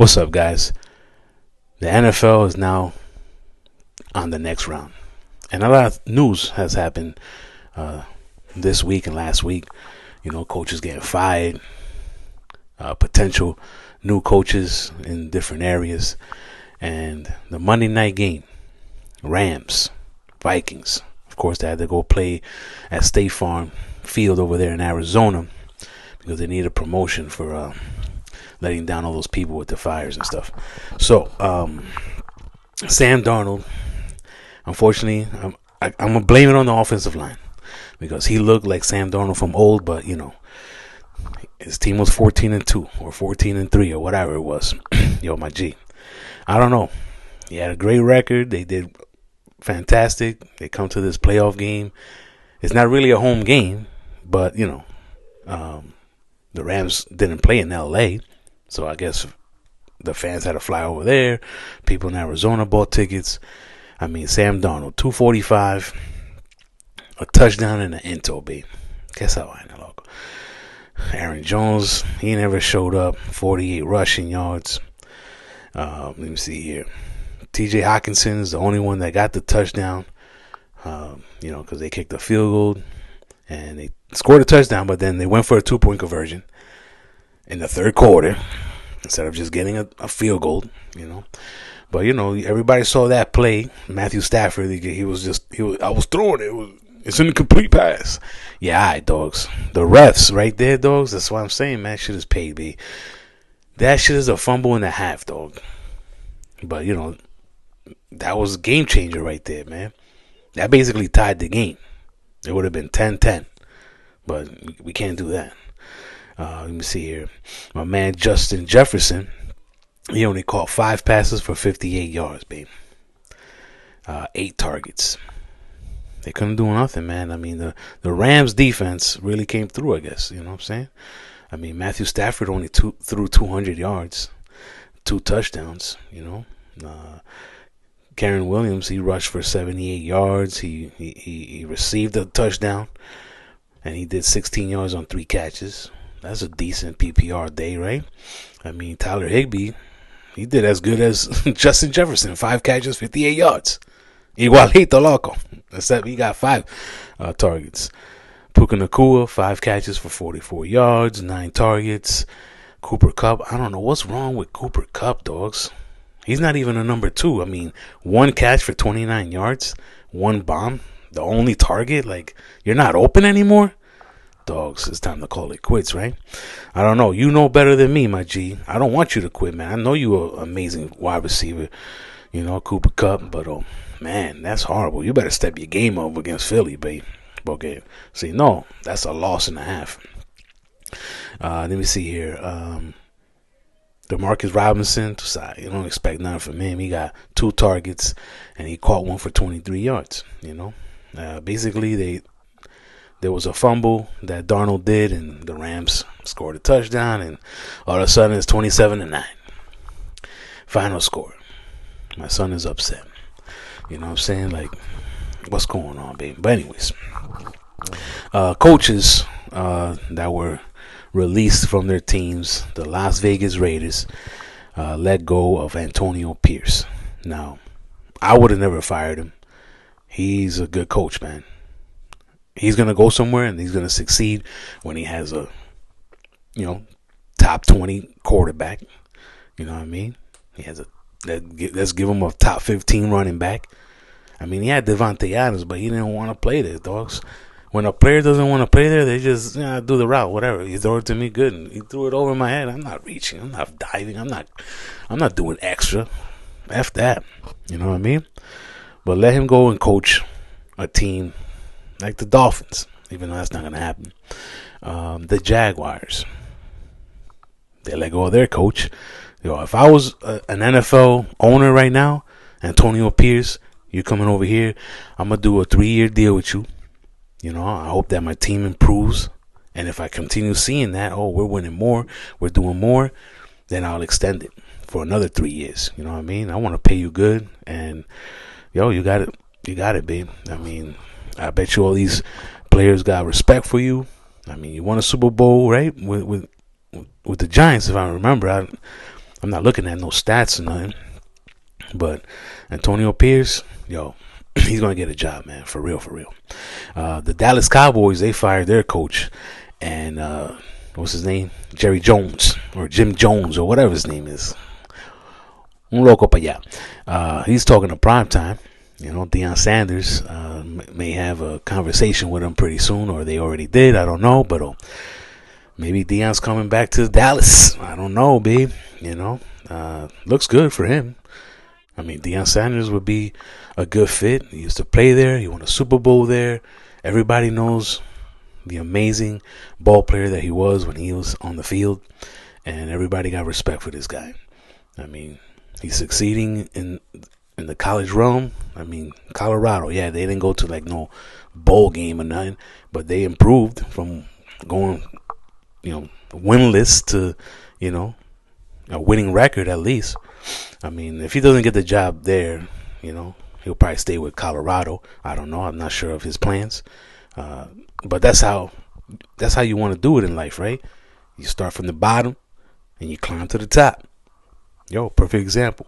What's up, guys? The NFL is now on the next round, and a lot of news has happened this week and last week. Coaches getting fired, potential new coaches in different areas, and the Monday night game, Rams, Vikings. Of course, they had to go play at State Farm Field over there in Arizona because they need a promotion for letting down all those people with the fires and stuff. So, Sam Darnold, unfortunately, I'm going to blame it on the offensive line because he looked like Sam Darnold from old, but, his team was 14-2 or 14-3 or whatever it was. Yo, my G. I don't know. He had a great record. They did fantastic. They come to this playoff game. It's not really a home game, but, the Rams didn't play in L.A., so I guess the fans had to fly over there. People in Arizona bought tickets. I mean, Sam Darnold, 245, a touchdown and an into, baby. Guess how I know, loco. Aaron Jones, he never showed up. 48 rushing yards. Let me see here. T.J. Hawkinson is the only one that got the touchdown. Because they kicked a field goal and they scored a touchdown, but then they went for a 2-point conversion in the third quarter instead of just getting a field goal, But, everybody saw that play. Matthew Stafford, I was throwing it. It's an incomplete pass. Yeah, all right, dogs. The refs right there, dogs. That's what I'm saying, man. Shit is paid, B. That shit is a fumble and a half, dog. But, that was a game changer right there, man. That basically tied the game. It would have been 10-10. But we can't do that. Let me see here. My man Justin Jefferson, he only caught 5 passes for 58 yards, babe. 8 targets. They couldn't do nothing, man. I mean, the Rams defense really came through, I guess. You know what I'm saying? I mean, Matthew Stafford only threw 200 yards, 2 touchdowns, Karen Williams, he rushed for 78 yards. He received a touchdown, and he did 16 yards on 3 catches. That's a decent PPR day, right? I mean, Tyler Higbee, he did as good as Justin Jefferson. 5 catches, 58 yards. Igualito, loco. Except he got 5 targets. Puka Nacua, 5 catches for 44 yards, 9 targets. Cooper Kupp, I don't know what's wrong with Cooper Kupp, dogs. He's not even a number 2. I mean, 1 catch for 29 yards, 1 bomb, the only target. Like, you're not open anymore? Dogs, it's time to call it quits, right? I don't know. You know better than me, my G. I don't want you to quit, man. I know you're an amazing wide receiver, Cooper Kupp, but man, that's horrible. You better step your game up against Philly, babe. Okay. See, no, that's a loss and a half. Let me see here. DeMarcus Robinson, you don't expect nothing from him. He got 2 targets, and he caught 1 for 23 yards, Basically, there was a fumble that Darnold did, and the Rams scored a touchdown, and all of a sudden it's 27-9. Final score. My son is upset. You know what I'm saying? Like, what's going on, baby? But anyways, coaches that were released from their teams, the Las Vegas Raiders, let go of Antonio Pierce. Now, I would have never fired him. He's a good coach, man. He's going to go somewhere and he's going to succeed when he has a, top 20 quarterback. You know what I mean? He has let's give him a top 15 running back. I mean, he had Devontae Adams, but he didn't want to play there, dogs. When a player doesn't want to play there, they just do the route, whatever. He threw it to me good, and he threw it over my head. I'm not reaching. I'm not diving. I'm not doing extra. F that. You know what I mean? But let him go and coach a team like the Dolphins, even though that's not going to happen. The Jaguars, they let go of their coach. If I was an NFL owner right now, Antonio Pierce, you're coming over here, I'm going to do a 3-year deal with you. I hope that my team improves. And if I continue seeing that, we're winning more, we're doing more, then I'll extend it for another 3 years. You know what I mean? I want to pay you good. And, you got it. You got it, babe. I mean, I bet you all these players got respect for you. I mean, you won a Super Bowl, right? With the Giants, if I remember. I'm not looking at no stats or nothing, but Antonio Pierce, yo, he's gonna get a job, man, for real, for real. The Dallas Cowboys, they fired their coach, and what's his name? Jerry Jones or Jim Jones or whatever his name is. Un loco pa allá. He's talking to primetime. You know, Deion Sanders may have a conversation with him pretty soon, or they already did. I don't know, but maybe Deion's coming back to Dallas. I don't know, babe. You know, looks good for him. I mean, Deion Sanders would be a good fit. He used to play there. He won a Super Bowl there. Everybody knows the amazing ball player that he was when he was on the field, and everybody got respect for this guy. I mean, he's succeeding in the college realm. I mean, Colorado, yeah, they didn't go to like no bowl game or nothing, but they improved from going, winless to, a winning record at least. I mean, if he doesn't get the job there, he'll probably stay with Colorado. I don't know. I'm not sure of his plans. But that's how you want to do it in life, right? You start from the bottom and you climb to the top. Perfect example,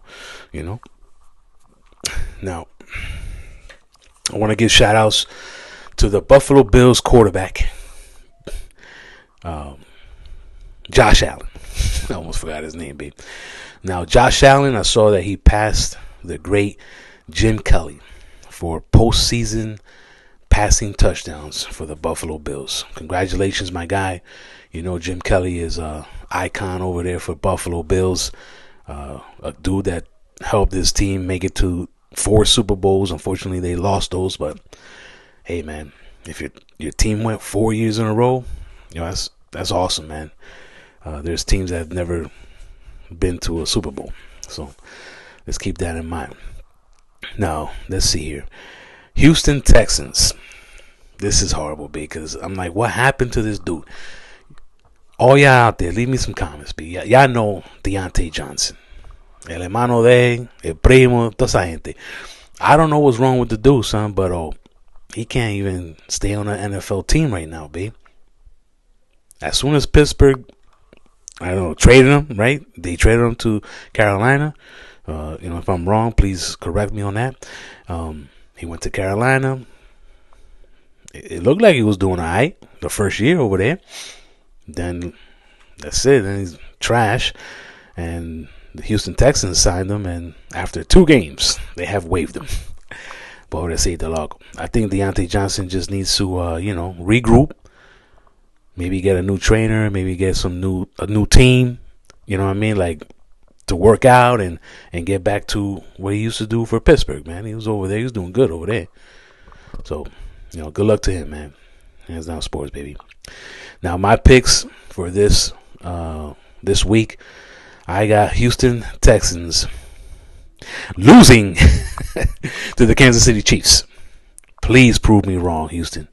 Now, I want to give shout outs to the Buffalo Bills quarterback, Josh Allen. I almost forgot his name, babe. Now, Josh Allen, I saw that he passed the great Jim Kelly for postseason passing touchdowns for the Buffalo Bills. Congratulations, my guy. Jim Kelly is an icon over there for Buffalo Bills. A dude that helped his team make it to 4 Super Bowls. Unfortunately, they lost those. But hey, man, if your team went 4 years in a row, that's awesome, man. There's teams that have never been to a Super Bowl, so let's keep that in mind. Now, let's see here. Houston Texans. This is horrible, because I'm like, what happened to this dude? All y'all out there, leave me some comments, B. Y'all know Deontay Johnson. El hermano de, el primo, toda esa gente. I don't know what's wrong with the dude, son, but he can't even stay on an NFL team right now, B. As soon as Pittsburgh, traded him, right? They traded him to Carolina. If I'm wrong, please correct me on that. He went to Carolina. It looked like he was doing all right the first year over there. Then that's it. Then he's trash. And the Houston Texans signed him, and after 2 games, they have waived him. Pobre de loco. I think Deontay Johnson just needs to, regroup. Maybe get a new trainer. Maybe get a new team. You know what I mean? Like, to work out and get back to what he used to do for Pittsburgh, man. He was over there. He was doing good over there. So, good luck to him, man. Hands down sports, baby. Now, my picks for this week, I got Houston Texans losing to the Kansas City Chiefs. Please prove me wrong, Houston.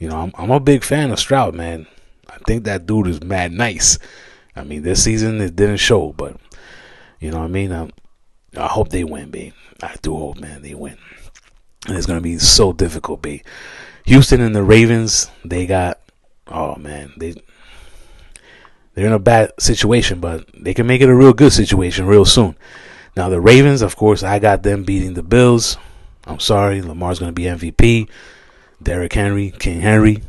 I'm a big fan of Stroud, man. I think that dude is mad nice. I mean, this season it didn't show, but you know what I mean? I hope they win, babe. I do hope, man, they win. And it's going to be so difficult, babe. Houston and the Ravens, they got, they're in a bad situation, but they can make it a real good situation real soon. Now, the Ravens, of course, I got them beating the Bills. I'm sorry, Lamar's going to be MVP. Derrick Henry, King Henry,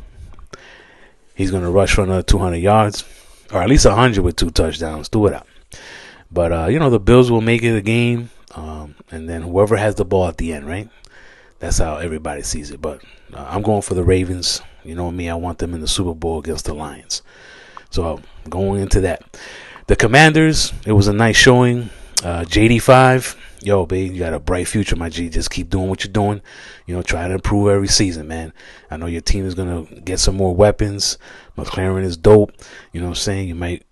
he's going to rush for another 200 yards, or at least 100 with 2 touchdowns. Do it out. But, the Bills will make it a game, and then whoever has the ball at the end, right? That's how everybody sees it. But I'm going for the Ravens. You know me, I want them in the Super Bowl against the Lions. So going into that. The Commanders, it was a nice showing. JD5, yo, babe, you got a bright future, my G. Just keep doing what you're doing. Try to improve every season, man. I know your team is going to get some more weapons. McLaren is dope. You know what I'm saying? You might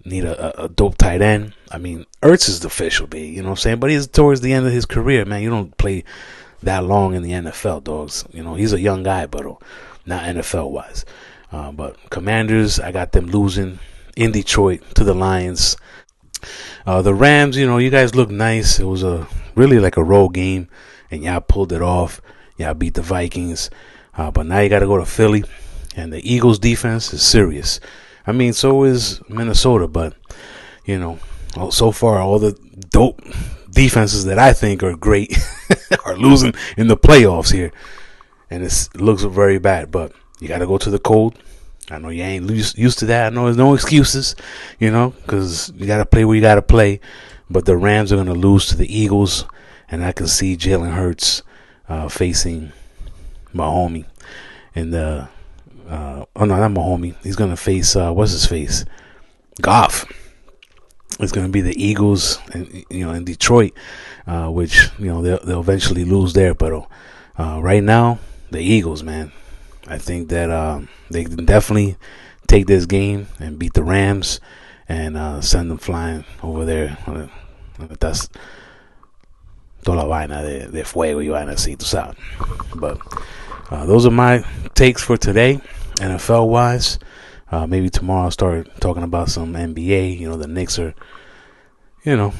need a dope tight end. I mean, Ertz is the official, babe. You know what I'm saying? But he's towards the end of his career, man. You don't play that long in the NFL, dogs. He's a young guy, but not NFL-wise. But Commanders, I got them losing in Detroit to the Lions. The Rams, you guys look nice. It was really like a road game, and y'all pulled it off. Y'all beat the Vikings. But now you got to go to Philly, and the Eagles defense is serious. I mean, so is Minnesota, but, Well, so far, all the dope defenses that I think are great are losing in the playoffs here, and it looks very bad. But you got to go to the cold. I know you ain't used to that. I know there's no excuses, because you got to play where you got to play. But the Rams are going to lose to the Eagles, and I can see Jalen Hurts facing Mahomes in the. Oh no, not Mahomes. He's going to face what's his face, Goff. It's going to be the Eagles, in Detroit, which they'll eventually lose there. But right now, the Eagles, man, I think that they can definitely take this game and beat the Rams and send them flying over there. That's toda la vaina de fuego y vaina así, tú sabes. But those are my takes for today, NFL wise. Maybe tomorrow I'll start talking about some NBA. The Knicks are, they're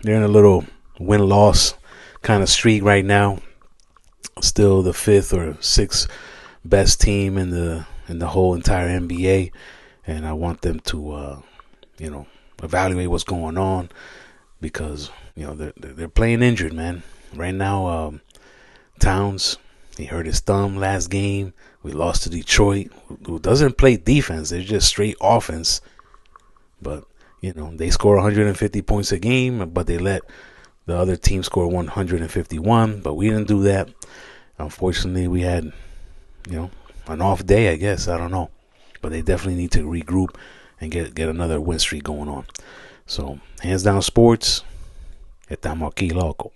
in a little win-loss kind of streak right now. Still the 5th or 6th best team in the whole entire NBA, and I want them to, evaluate what's going on because they're playing injured, man. Right now, Towns, he hurt his thumb last game. We lost to Detroit, who doesn't play defense. They're just straight offense. But, they score 150 points a game, but they let the other team score 151. But we didn't do that. Unfortunately, we had, an off day, I guess. I don't know. But they definitely need to regroup and get another win streak going on. So, hands down sports. Estamos aquí, loco.